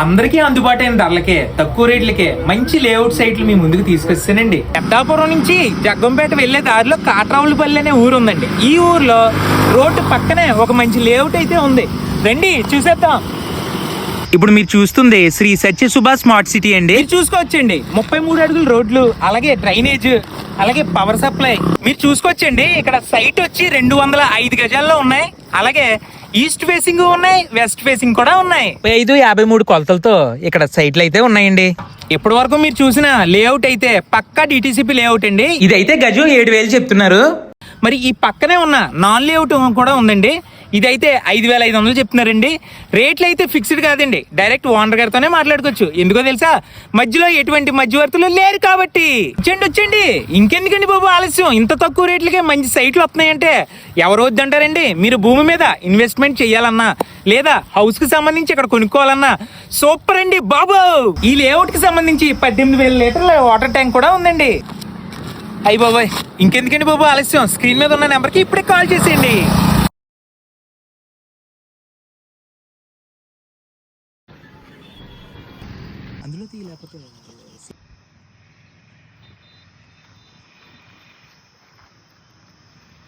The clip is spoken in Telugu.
అందరికీ అందుబాటైన ధరలకే తక్కువ రేట్లకే మంచి లేఅవుట్ సైట్లు మీ ముందుకు తీసుకొస్తానండి. పెద్దాపురం నుంచి జగ్గంపేట వెళ్లే దారిలో కాట్రావులపల్లి అనే ఊరు ఉందండి. ఈ ఊర్లో రోడ్డు పక్కనే ఒక మంచి లేఅవుట్ అయితే ఉంది. రండి చూసేద్దాం. ఇప్పుడు మీరు చూస్తుంది శ్రీ సత్య సుభాష్ స్మార్ట్ సిటీ అండి. మీరు చూసుకోవచ్చండి 33 అడుగుల రోడ్లు, అలాగే డ్రైనేజ్, అలాగే పవర్ సప్లై మీరు చూసుకోవచ్చండి. ఇక్కడ సైట్ వచ్చి 205 గజాల్లో ఉన్నాయి. అలాగే ఈస్ట్ ఫేసింగ్ ఉన్నాయి, వెస్ట్ ఫేసింగ్ కూడా ఉన్నాయి. 53 కొలతలతో ఇక్కడ సైట్లు అయితే ఉన్నాయండి. ఇప్పటి వరకు మీరు చూసిన లేఅవుట్ అయితే పక్కా డిటిసిపి లేఅవుట్ అండి. ఇదైతే గజం 7,000 చెప్తున్నారు. మరి ఈ పక్కనే ఉన్న నాన్ లేఅవుట్ కూడా ఉందండి. ఇదైతే 5,500 చెప్తున్నారండి. రేట్లు అయితే ఫిక్స్డ్ కాదండి, డైరెక్ట్ ఓనర్ గారితోనే మాట్లాడుకోవచ్చు. ఎందుకో తెలుసా, మధ్యలో ఎటువంటి మధ్యవర్తులు లేరు కాబట్టి. వచ్చండి ఇంకెందుకండి బాబు ఆలస్యం, ఇంత తక్కువ రేట్లకే మంచి సైట్లు వస్తున్నాయంటే ఎవరు వద్దంటారండి. మీరు భూమి మీద ఇన్వెస్ట్మెంట్ చేయాలన్నా లేదా హౌస్ కి సంబంధించి ఇక్కడ కొనుక్కోవాలన్నా సూపర్ అండి బాబు. ఈ లేఅవుట్ కి సంబంధించి 18,000 లీటర్ల వాటర్ ట్యాంక్ కూడా ఉందండి. అయ్యి బాబాయ్ ఇంకెందుకండి బాబు ఆలస్యం, స్క్రీన్ మీద ఉన్న నెంబర్కి ఇప్పుడే కాల్ చేసేయండి. అందులో తీయలేకపోతే